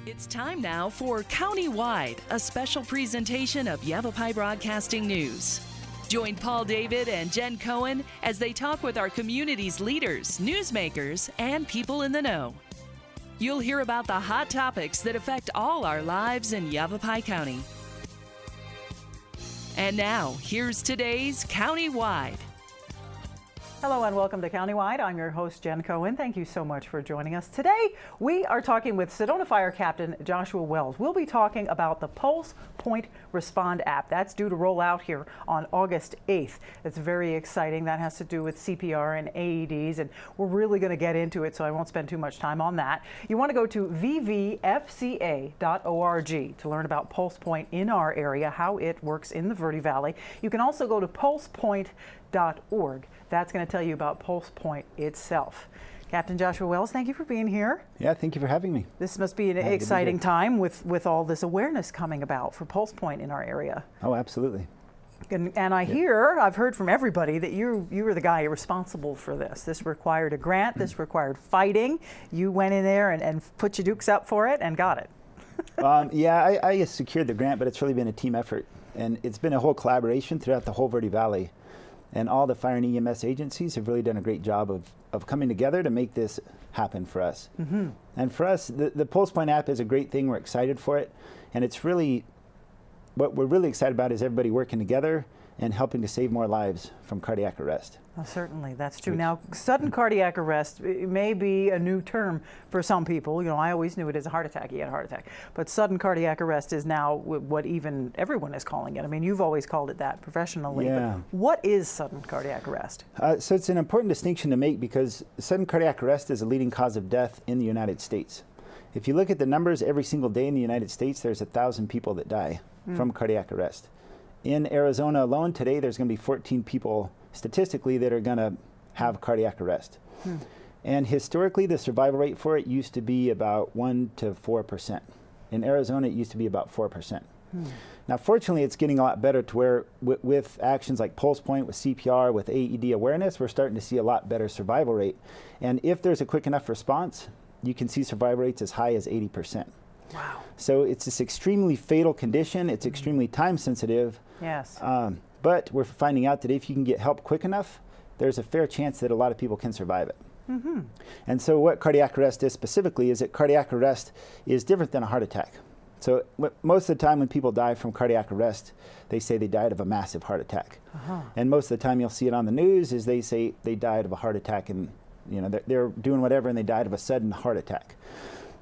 It's time now for Countywide, a special presentation of Yavapai Broadcasting News. Join Paul David and Jen Cohen as they talk with our community's leaders, newsmakers, and people in the know. You'll hear about the hot topics that affect all our lives in Yavapai County. And now, here's today's Countywide. Hello and welcome to Countywide. I'm your host, Jen Cohen. Thank you so much for joining us. Today, we are talking with Sedona Fire Captain Joshua Wells. We'll be talking about the Pulse Point Respond app. That's due to roll out here on August 8th. It's very exciting. That has to do with CPR and AEDs, and we're really going to get into it, so I won't spend too much time on that. You want to go to vvfca.org to learn about Pulse Point in our area, how it works in the Verde Valley. You can also go to pulsepoint.org. That's going to tell you about Pulse Point itself. Captain Joshua Wells, thank you for being here. Yeah, thank you for having me. This must be an exciting time with all this awareness coming about for Pulse Point in our area. Oh, absolutely. And I've heard from everybody that you were the guy responsible for this. This required a grant, this required fighting. You went in there and put your dukes up for it and got it. Yeah, I secured the grant, but it's really been a team effort. And it's been a whole collaboration throughout the whole Verde Valley. And all the fire and EMS agencies have really done a great job of coming together to make this happen for us. Mm-hmm. And for us, the Pulse Point app is a great thing. We're excited for it. And it's really, what we're really excited about is everybody working together and helping to save more lives from cardiac arrest. Well, certainly, that's true. Now, sudden cardiac arrest may be a new term for some people. You know, I always knew it as a heart attack. You had a heart attack. But sudden cardiac arrest is now what even everyone is calling it. I mean, you've always called it that professionally. Yeah. But what is sudden cardiac arrest? So it's an important distinction to make because sudden cardiac arrest is a leading cause of death in the United States. If you look at the numbers every single day in the United States, there's 1,000 people that die from cardiac arrest. In Arizona alone today, there's going to be 14 people statistically that are going to have cardiac arrest. And historically, the survival rate for it used to be about 1 to 4%. In Arizona, it used to be about 4%. Now, fortunately, it's getting a lot better to where with actions like Pulse Point, with CPR, with AED awareness, we're starting to see a lot better survival rate. And if there's a quick enough response, you can see survival rates as high as 80%. Wow. So it's this extremely fatal condition. It's extremely time sensitive. Yes. But we're finding out that if you can get help quick enough, there's a fair chance that a lot of people can survive it. Mm-hmm. And so what cardiac arrest is specifically is that cardiac arrest is different than a heart attack. So most of the time when people die from cardiac arrest, they say they died of a massive heart attack. And most of the time you'll see it on the news is they say they died of a heart attack and they're doing whatever and they died of a sudden heart attack.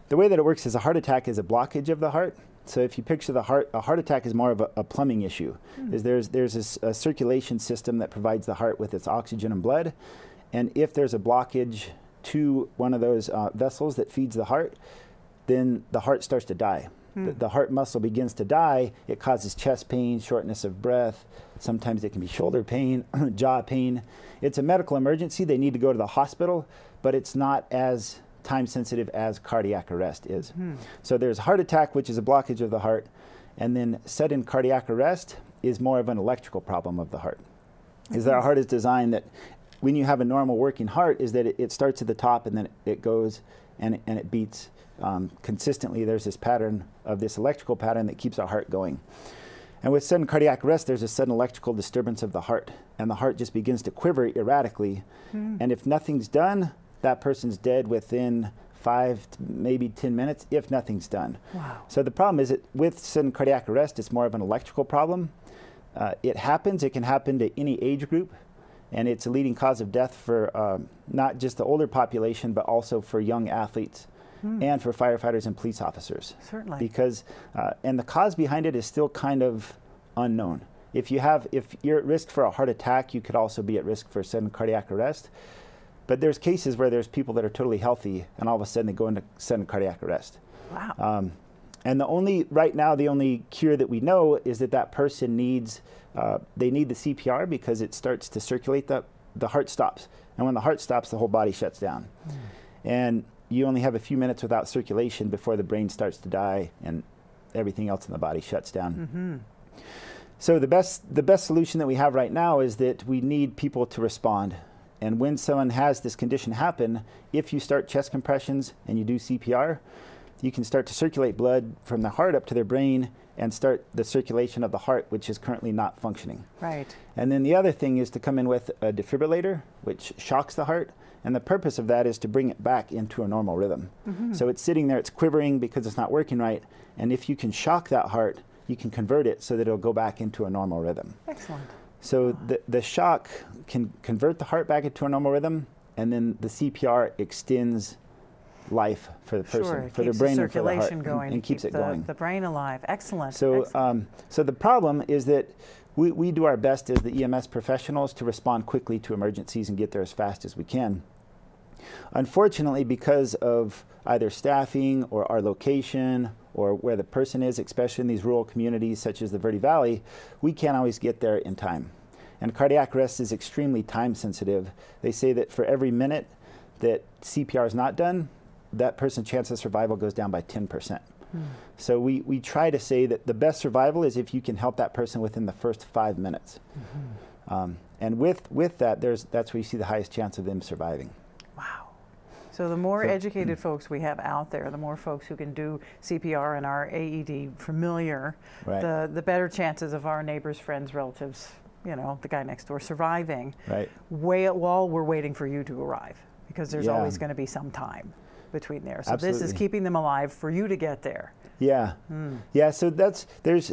The way that it works is a heart attack is a blockage of the heart. So if you picture the heart, a heart attack is more of a plumbing issue. Is there's a circulation system that provides the heart with its oxygen and blood. And if there's a blockage to one of those vessels that feeds the heart, then the heart starts to die. The heart muscle begins to die. It causes chest pain, shortness of breath. Sometimes it can be shoulder pain, jaw pain. It's a medical emergency. They need to go to the hospital, but it's not as time sensitive as cardiac arrest is. So there's heart attack, which is a blockage of the heart, and then sudden cardiac arrest is more of an electrical problem of the heart. Is that our heart is designed that when you have a normal working heart is that it starts at the top and then it goes and it beats consistently. There's this pattern of this electrical pattern that keeps our heart going. And with sudden cardiac arrest, there's a sudden electrical disturbance of the heart, and the heart just begins to quiver erratically. And if nothing's done, that person's dead within 5 to maybe 10 minutes if nothing's done. Wow. So the problem is that with sudden cardiac arrest, it's more of an electrical problem. It can happen to any age group, and it's a leading cause of death for not just the older population, but also for young athletes and for firefighters and police officers. Certainly. Because, and the cause behind it is still kind of unknown. If you're at risk for a heart attack, you could also be at risk for sudden cardiac arrest. But there's cases where there's people that are totally healthy and all of a sudden they go into sudden cardiac arrest. Wow. And right now, the only cure that we know is that person needs, they need the CPR because it starts to circulate, the heart stops. And when the heart stops, the whole body shuts down. And you only have a few minutes without circulation before the brain starts to die and everything else in the body shuts down. So the best solution that we have right now is that we need people to respond. And when someone has this condition happen, if you start chest compressions and you do CPR, you can start to circulate blood from the heart up to their brain and start the circulation of the heart, which is currently not functioning. Right. And then the other thing is to come in with a defibrillator, which shocks the heart. And the purpose of that is to bring it back into a normal rhythm. So it's sitting there, it's quivering because it's not working right. And if you can shock that heart, you can convert it so that it'll go back into a normal rhythm. Excellent. So the shock can convert the heart back into a normal rhythm, and then the CPR extends life for the person, for the brain and for the heart, and keeps it going. The brain alive. Excellent. So, Excellent. So the problem is that we do our best as the EMS professionals to respond quickly to emergencies and get there as fast as we can. Unfortunately, because of either staffing or our location or where the person is, especially in these rural communities such as the Verde Valley, we can't always get there in time. And cardiac arrest is extremely time sensitive. They say that for every minute that CPR is not done, that person's chance of survival goes down by 10%. So we try to say that the best survival is if you can help that person within the first 5 minutes. And with that, that's where you see the highest chance of them surviving. Wow. So the more educated folks we have out there, the more folks who can do CPR and are AED familiar, the better chances of our neighbors, friends, relatives, you know, the guy next door surviving, while we're waiting for you to arrive, because there's always going to be some time between there. So this is keeping them alive for you to get there. Yeah. Yeah, so there's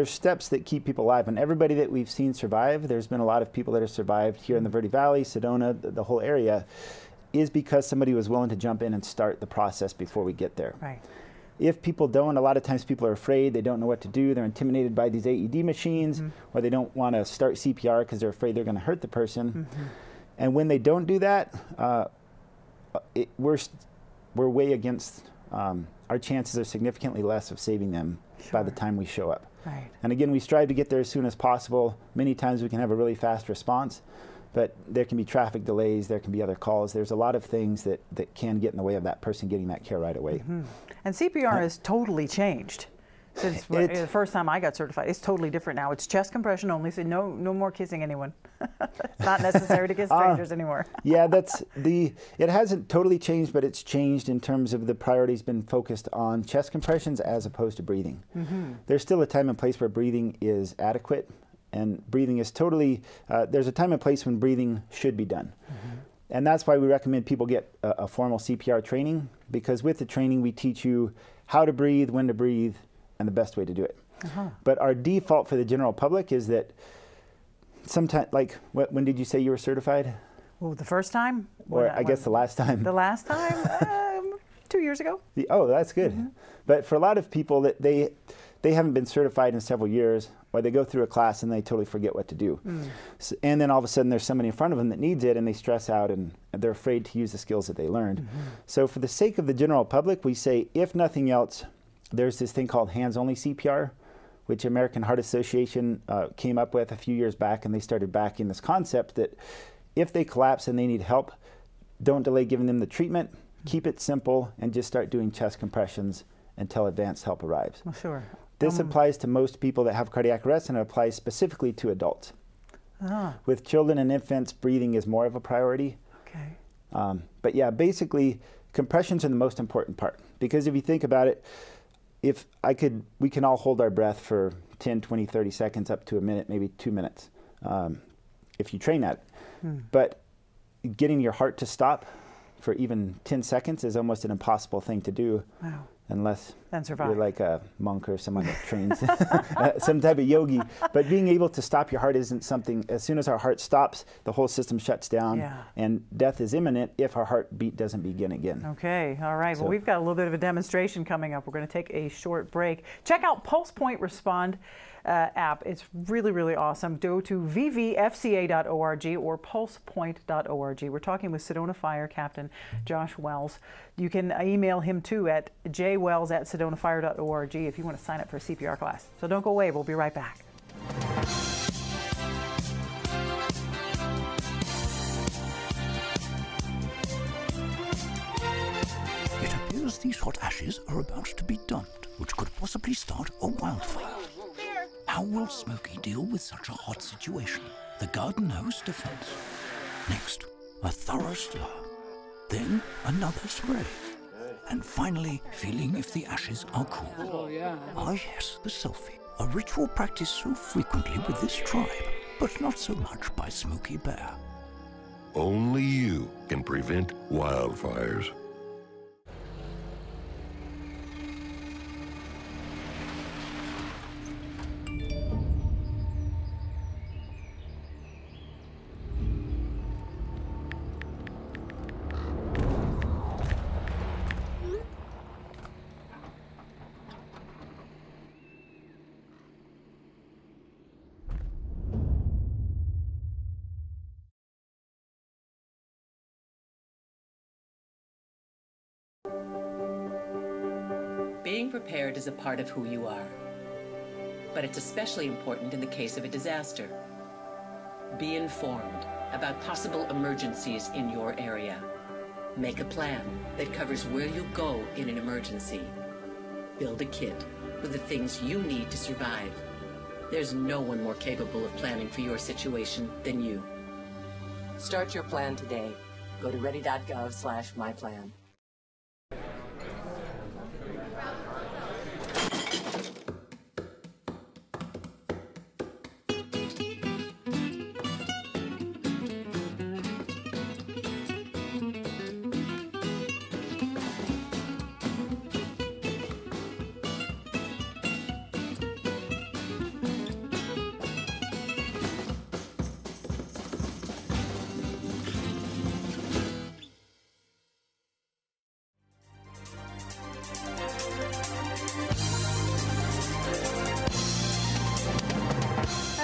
steps that keep people alive, and everybody that we've seen survive, there's been a lot of people that have survived here in the Verde Valley, Sedona, the whole area, is because somebody was willing to jump in and start the process before we get there. Right. If people don't, a lot of times people are afraid, they don't know what to do, they're intimidated by these AED machines, or they don't want to start CPR because they're afraid they're going to hurt the person. And when they don't do that, we're way against, our chances are significantly less of saving them by the time we show up. Right. And again, we strive to get there as soon as possible. Many times we can have a really fast response, but there can be traffic delays, there can be other calls. There's a lot of things that can get in the way of that person getting that care right away. And CPR has totally changed since the first time I got certified. It's totally different now. It's chest compression only, so no more kissing anyone. It's not necessary to kiss strangers anymore. Yeah, it hasn't totally changed, but it's changed in terms of the priority's been focused on chest compressions as opposed to breathing. There's still a time and place where breathing is adequate, and breathing is totally, there's a time and place when breathing should be done. And that's why we recommend people get a formal CPR training, because with the training we teach you how to breathe, when to breathe, and the best way to do it. But our default for the general public is that sometimes, like, when did you say you were certified? Oh, the first time? Or I guess the last time. The last time? 2 years ago. Oh, that's good. But for a lot of people, that they haven't been certified in several years, or they go through a class and they totally forget what to do. So, and then all of a sudden there's somebody in front of them that needs it, and they stress out and they're afraid to use the skills that they learned. So for the sake of the general public, we say, if nothing else, there's this thing called hands-only CPR, which American Heart Association came up with a few years back, and they started backing this concept that if they collapse and they need help, don't delay giving them the treatment, keep it simple, and just start doing chest compressions until advanced help arrives. Well, sure. This applies to most people that have cardiac arrest, and it applies specifically to adults. With children and infants, breathing is more of a priority. Okay. But yeah, basically, compressions are the most important part, because if you think about it, we can all hold our breath for 10, 20, 30 seconds, up to a minute, maybe 2 minutes, if you train at it. But getting your heart to stop for even 10 seconds is almost an impossible thing to do. Wow. Unless you're like a monk or someone that trains, some type of yogi. But being able to stop your heart isn't something, as soon as our heart stops, the whole system shuts down, and death is imminent if our heartbeat doesn't begin again. Okay, all right. Well, we've got a little bit of a demonstration coming up. We're going to take a short break. Check out Pulse Point Respond app. It's really, really awesome. Go to vvfca.org or pulsepoint.org. We're talking with Sedona Fire Captain Josh Wells. You can email him too at jwells@sedonafire.org if you want to sign up for a CPR class. So don't go away. We'll be right back. It appears these hot ashes are about to be dumped, which could possibly start a wildfire. How will Smokey deal with such a hot situation? The garden hose defense. Next, a thorough stir. Then another spray. and finally feeling if the ashes are cool. Oh, yeah. Ah, yes, the selfie. A ritual practiced so frequently with this tribe, but not so much by Smokey Bear. Only you can prevent wildfires. Being prepared is a part of who you are, but it's especially important in the case of a disaster. Be informed about possible emergencies in your area. Make a plan that covers where you'll go in an emergency. Build a kit with the things you need to survive. There's no one more capable of planning for your situation than you. Start your plan today. Go to ready.gov/myplan.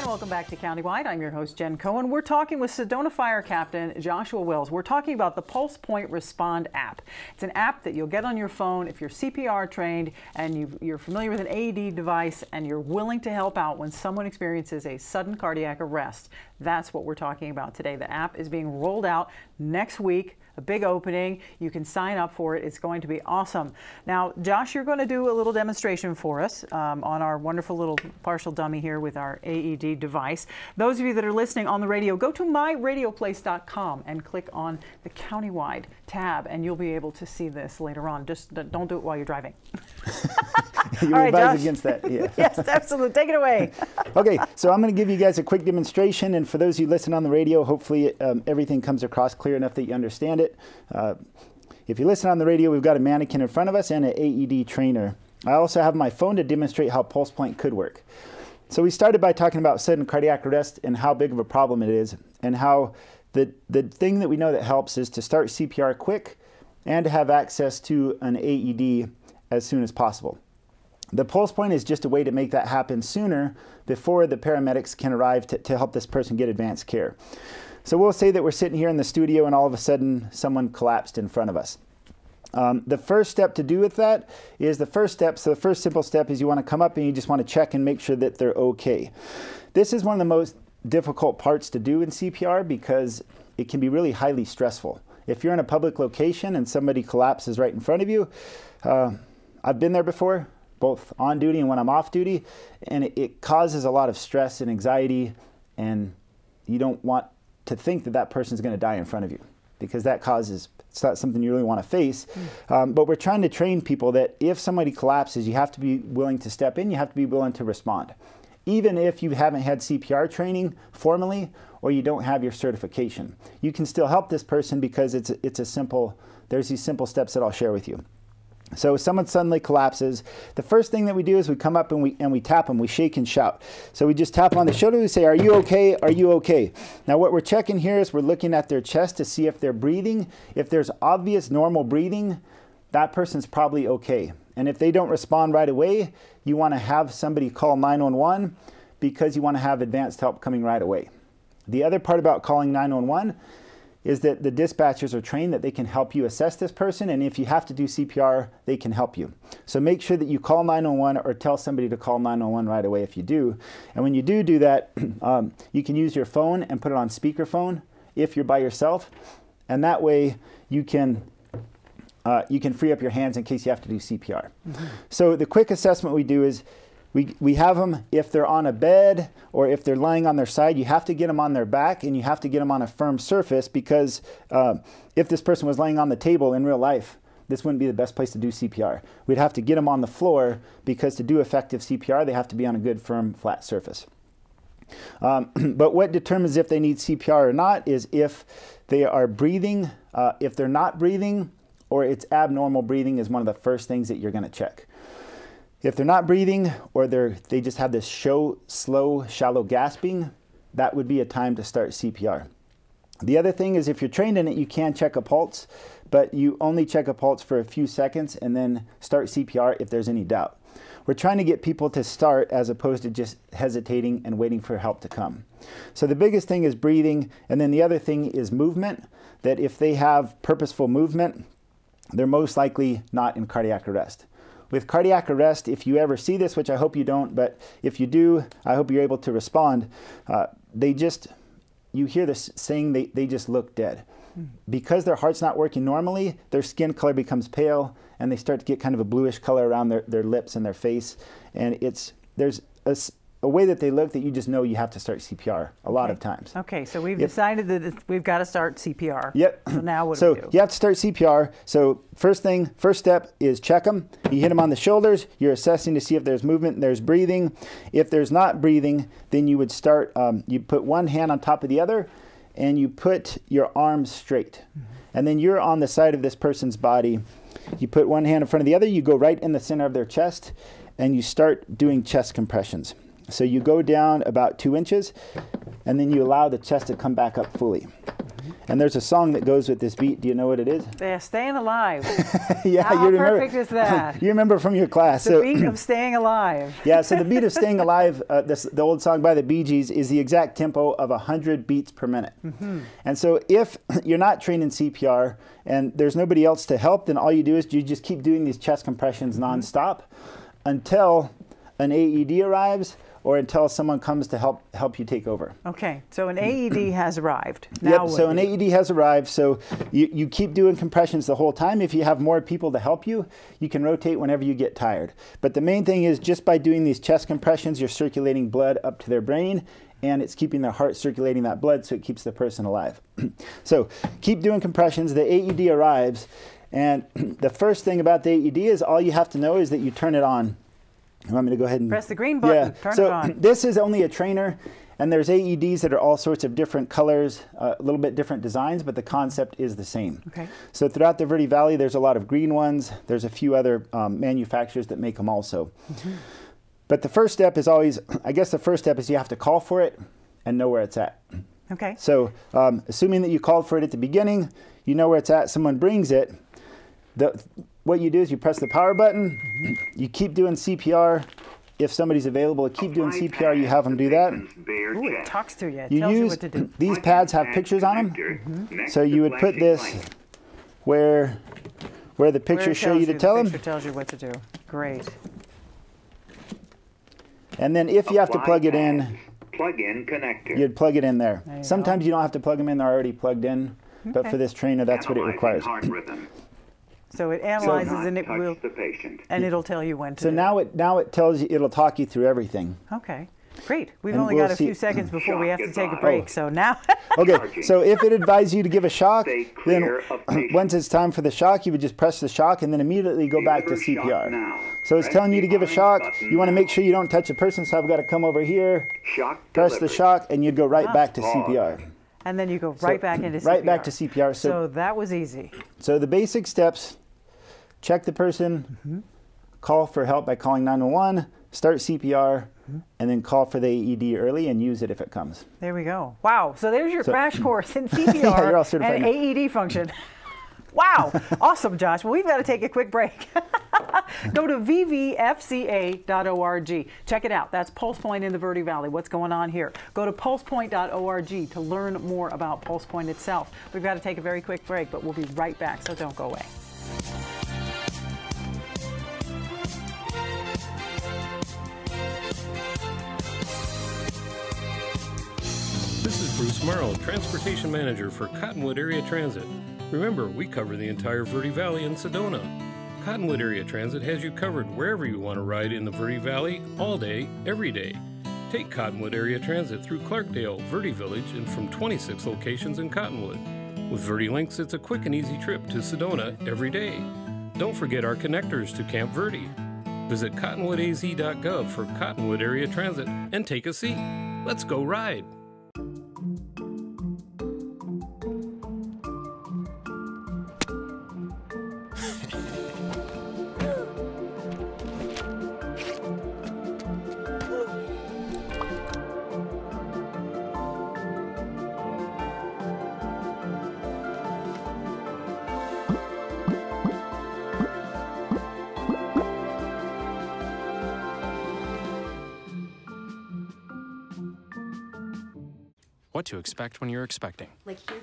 Welcome back to Countywide. I'm your host, Jen Cohen. We're talking with Sedona Fire Captain Joshua Wells. We're talking about the Pulse Point Respond app. It's an app that you'll get on your phone if you're CPR trained and you're familiar with an AED device and you're willing to help out when someone experiences a sudden cardiac arrest. That's what we're talking about today. The app is being rolled out next week. A big opening. You can sign up for it. It's going to be awesome. Now, Josh, you're going to do a little demonstration for us on our wonderful little partial dummy here with our AED device. Those of you that are listening on the radio, go to myradioplace.com and click on the Countywide tab, and you'll be able to see this later on. Just don't do it while you're driving. You All right, advise Josh. against that. Yeah. Yes, absolutely. Take it away. Okay, so I'm going to give you guys a quick demonstration, and for those of you listening on the radio, hopefully everything comes across clear enough that you understand it. If you listen on the radio, we've got a mannequin in front of us and an AED trainer. I also have my phone to demonstrate how Pulse Point could work. So we started by talking about sudden cardiac arrest and how big of a problem it is, and how the thing that we know that helps is to start CPR quick and to have access to an AED as soon as possible. The Pulse Point is just a way to make that happen sooner before the paramedics can arrive to help this person get advanced care. So we'll say that we're sitting here in the studio and all of a sudden someone collapsed in front of us. The first step to do with that is the first step. So the first simple step is you want to come up and you just want to check and make sure that they're okay. This is one of the most difficult parts to do in CPR because it can be really highly stressful. If you're in a public location and somebody collapses right in front of you, I've been there before, both on duty and when I'm off duty, and it causes a lot of stress and anxiety, and you don't want to think that that person's going to die in front of you, because it's not something you really want to face. But we're trying to train people that if somebody collapses, you have to be willing to step in, you have to be willing to respond. Even if you haven't had CPR training formally or you don't have your certification, you can still help this person because there's these simple steps that I'll share with you. So if someone suddenly collapses, the first thing that we do is we come up and we tap them, we shake and shout. So we just tap on the shoulder, we say, "Are you okay? Are you okay?" Now what we're checking here is we're looking at their chest to see if they're breathing. If there's obvious normal breathing, that person's probably okay. And if they don't respond right away, you want to have somebody call 911 because you want to have advanced help coming right away. The other part about calling 911 is that the dispatchers are trained that they can help you assess this person, and if you have to do CPR, they can help you. So make sure that you call 911 or tell somebody to call 911 right away if you do. And when you do that, you can use your phone and put it on speakerphone if you're by yourself, and that way you can free up your hands in case you have to do CPR. So the quick assessment we do is we have them, if they're on a bed or if they're lying on their side, you have to get them on their back and you have to get them on a firm surface, because if this person was laying on the table in real life, this wouldn't be the best place to do CPR. We'd have to get them on the floor, because to do effective CPR, they have to be on a good, firm, flat surface. But what determines if they need CPR or not is if they are breathing. If they're not breathing, or it's abnormal breathing, is one of the first things that you're going to check. If they're not breathing, or they just have this slow, shallow gasping, that would be a time to start CPR. The other thing is, if you're trained in it, you can check a pulse, but you only check a pulse for a few seconds and then start CPR if there's any doubt. We're trying to get people to start as opposed to just hesitating and waiting for help to come. So the biggest thing is breathing, and then the other thing is movement, that if they have purposeful movement, they're most likely not in cardiac arrest. With cardiac arrest, if you ever see this, which I hope you don't, but if you do, I hope you're able to respond, you hear this saying, they just look dead. Because their heart's not working normally, their skin color becomes pale, and they start to get kind of a bluish color around their lips and their face. And there's a way that they look that you just know you have to start CPR a lot of times. Okay, so we've decided that we've got to start CPR. Yep. So now what do we do? You have to start CPR. So first step is check them. You hit them on the shoulders. You're assessing to see if there's movement and there's breathing. If there's not breathing, then you would start, you put one hand on top of the other, and you put your arms straight. And then you're on the side of this person's body. You put one hand in front of the other. You go right in the center of their chest, and you start doing chest compressions. So you go down about 2 inches, and then you allow the chest to come back up fully. And there's a song that goes with this beat. Do you know what it is? They're Staying Alive. Yeah, How you remember. perfect is that? You remember from your class. The beat of Staying Alive. Yeah, so the beat of Staying Alive, the old song by the Bee Gees, is the exact tempo of 100 beats per minute. And so if you're not trained in CPR and there's nobody else to help, then all you do is you just keep doing these chest compressions nonstop until an AED arrives, or until someone comes to help you take over. Okay, so an AED has arrived. Now Yep, so an AED has arrived, so you keep doing compressions the whole time. If you have more people to help you, you can rotate whenever you get tired. But the main thing is, just by doing these chest compressions, you're circulating blood up to their brain, and it's keeping their heart circulating that blood, so it keeps the person alive. So keep doing compressions. The AED arrives, and the first thing about the AED is all you have to know is that you turn it on. You want me to go ahead and press the green button, turn it on. This is only a trainer, and there's AEDs that are all sorts of different colors, a little bit different designs, but the concept is the same. Okay. So throughout the Verde Valley, there's a lot of green ones. There's a few other manufacturers that make them also. But the first step is always, I guess the first step is you have to call for it and know where it's at. Okay. So assuming that you called for it at the beginning, you know where it's at, someone brings it. What you do is you press the power button, you keep doing CPR. If somebody's available to keep doing CPR, you have them do that. Ooh, it talks to you. It tells you what to do. These pads have pictures on them. So you would put this where the pictures show you to tell them. The picture tells you what to do. Great. And then if you have to plug it in, plug-in connector. You'd plug it in there. Sometimes go. you don't have to plug them in, they're already plugged in. But for this trainer, that's what it requires. So it analyzes and it will, and it'll tell you when to. So now it tells you, it'll talk you through everything. Okay, great. We've only got a few seconds before we have to take a break. So now. Okay, so if it advises you to give a shock, then once it's time for the shock, you would just press the shock and then immediately go back to CPR. So it's telling you to give a shock. You want to make sure you don't touch a person, so I've got to come over here, press the shock, and you'd go right back to CPR. And then you go right back into CPR. Right back to CPR. So that was easy. So the basic steps: check the person, call for help by calling 911, start CPR, and then call for the AED early and use it if it comes. There we go. Wow. So there's your crash course in CPR you're all certified and now. AED function. Wow. Awesome, Josh. Well, we've got to take a quick break. Go to vvfca.org. Check it out. That's Pulse Point in the Verde Valley. What's going on here? Go to pulsepoint.org to learn more about Pulse Point itself. We've got to take a very quick break, but we'll be right back, so don't go away. This is Bruce Morrow, Transportation Manager for Cottonwood Area Transit. Remember, we cover the entire Verde Valley and Sedona. Cottonwood Area Transit has you covered wherever you want to ride in the Verde Valley, all day, every day. Take Cottonwood Area Transit through Clarkdale, Verde Village, and from 26 locations in Cottonwood. With Verde Links, it's a quick and easy trip to Sedona every day. Don't forget our connectors to Camp Verde. Visit cottonwoodaz.gov for Cottonwood Area Transit and take a seat. Let's go ride. What to expect when you're expecting. Like here?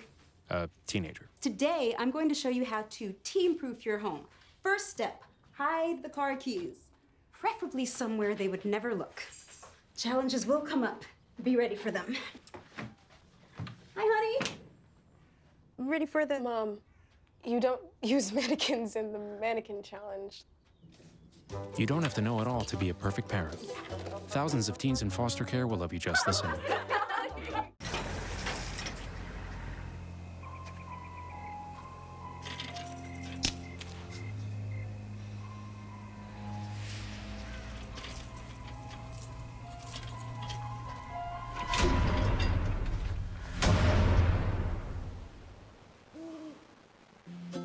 A teenager. Today, I'm going to show you how to teen-proof your home. First step, hide the car keys. Preferably somewhere they would never look. Challenges will come up. Be ready for them. Hi, honey. Ready for the... Mom, you don't use mannequins in the mannequin challenge. You don't have to know it all to be a perfect parent. Thousands of teens in foster care will love you just the same.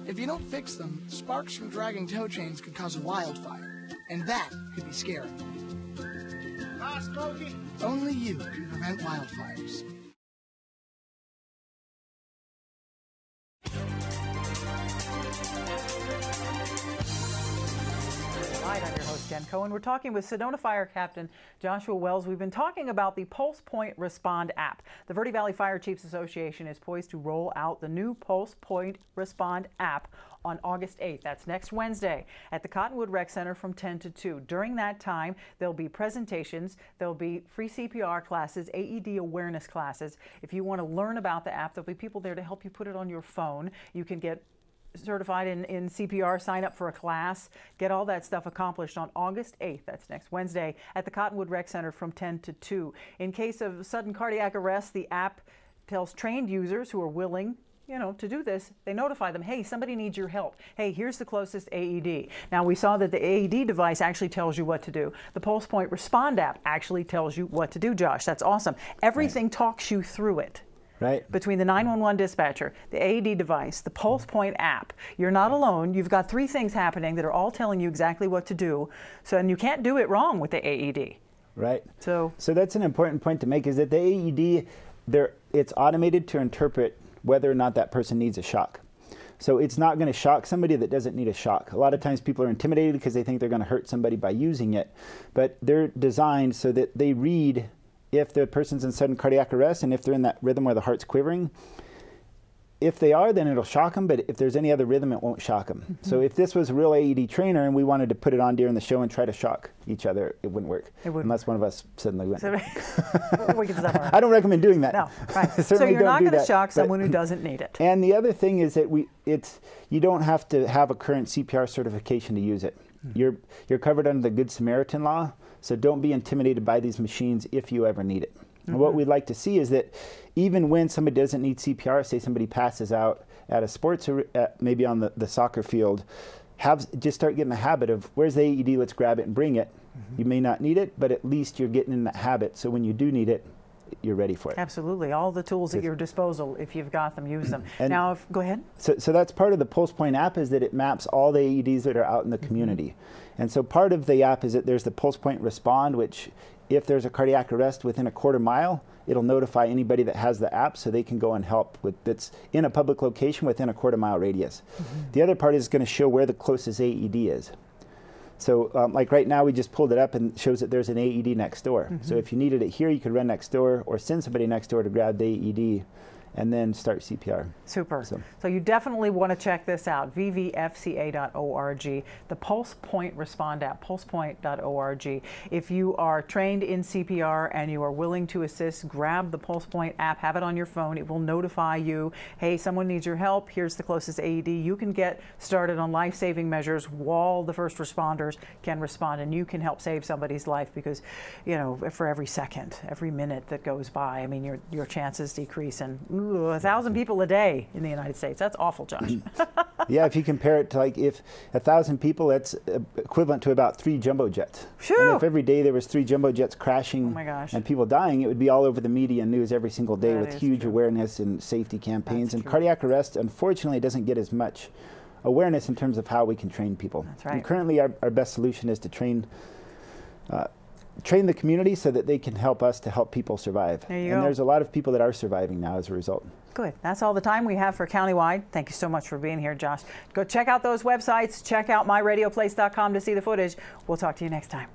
If you don't fix them, sparks from dragging tow chains could cause a wildfire, and that could be scary. Ah, Smokey! Only you can prevent wildfires. Hi, I'm your host, Jen Cohen. We're talking with Sedona Fire Captain Joshua Wells. We've been talking about the Pulse Point Respond app. The Verde Valley Fire Chiefs Association is poised to roll out the new Pulse Point Respond app on August 8th. That's next Wednesday at the Cottonwood Rec Center from 10 to 2. During that time, there'll be presentations, there'll be free CPR classes, AED awareness classes. If you want to learn about the app, there'll be people there to help you put it on your phone. You can get certified in CPR, sign up for a class, get all that stuff accomplished on August 8th. That's next Wednesday at the Cottonwood Rec Center from 10 to 2. In case of sudden cardiac arrest, the app tells trained users who are willing to do this, they notify them, hey, somebody needs your help. Hey, here's the closest AED. Now, we saw that the AED device actually tells you what to do. The Pulse Point Respond app actually tells you what to do, Josh. That's awesome. Everything talks you through it. Right. Between the 911 dispatcher, the AED device, the Pulse Point app. You're not alone. You've got 3 things happening that are all telling you exactly what to do. And you can't do it wrong with the AED. Right. So that's an important point to make, is that the AED, it's automated to interpret whether or not that person needs a shock. So it's not going to shock somebody that doesn't need a shock. A lot of times people are intimidated because they think they're going to hurt somebody by using it. But they're designed so that they read if the person's in sudden cardiac arrest and if they're in that rhythm where the heart's quivering. If they are, then it'll shock them, but if there's any other rhythm, it won't shock them. Mm-hmm. So if this was a real AED trainer and we wanted to put it on during the show and try to shock each other, it wouldn't work. It wouldn't. Unless one of us suddenly went. We can stop I don't recommend doing that. No, right. So you're not going to shock someone who doesn't need it. And the other thing is that you don't have to have a current CPR certification to use it. Mm-hmm. You're covered under the Good Samaritan law, so don't be intimidated by these machines if you ever need it. Mm-hmm. And what we'd like to see is that even when somebody doesn't need CPR, say somebody passes out at a sports, maybe on the soccer field, just start getting the habit of, where's the AED, let's grab it and bring it. Mm-hmm. You may not need it, but at least you're getting in that habit, so when you do need it, you're ready for it. Absolutely. All the tools at your disposal, if you've got them, use them. Now, go ahead. So that's part of the Pulse Point app, is that it maps all the AEDs that are out in the community. And so part of the app is that there's the Pulse Point Respond, which if there's a cardiac arrest within a quarter mile, it'll notify anybody that has the app so they can go and help that's in a public location within a quarter mile radius. Mm-hmm. The other part is going to show where the closest AED is. So like right now, we just pulled it up and shows that there's an AED next door. Mm-hmm. So if you needed it here, you could run next door or send somebody next door to grab the AED and then start CPR. Super. So you definitely want to check this out, vvfca.org, the Pulse Point Respond app, pulsepoint.org. If you are trained in CPR and you are willing to assist, grab the Pulse Point app, have it on your phone. It will notify you, hey, someone needs your help, here's the closest AED. You can get started on life-saving measures while the first responders can respond, and you can help save somebody's life because, for every second, every minute that goes by, I mean, your chances decrease, and 1,000 people a day in the United States. That's awful, Josh. Yeah, if you compare it to, like, if 1,000 people, that's equivalent to about 3 jumbo jets. Phew. And if every day there was 3 jumbo jets crashing and people dying, it would be all over the media and news every single day with huge awareness and safety campaigns. And cardiac arrest, unfortunately, doesn't get as much awareness in terms of how we can train people. That's right. And currently, our best solution is to train the community so that they can help us to help people survive. There you and go. there's a lot of people that are surviving now as a result. Good. That's all the time we have for Countywide. Thank you so much for being here, Josh. Go check out those websites. Check out myradioplace.com to see the footage. We'll talk to you next time.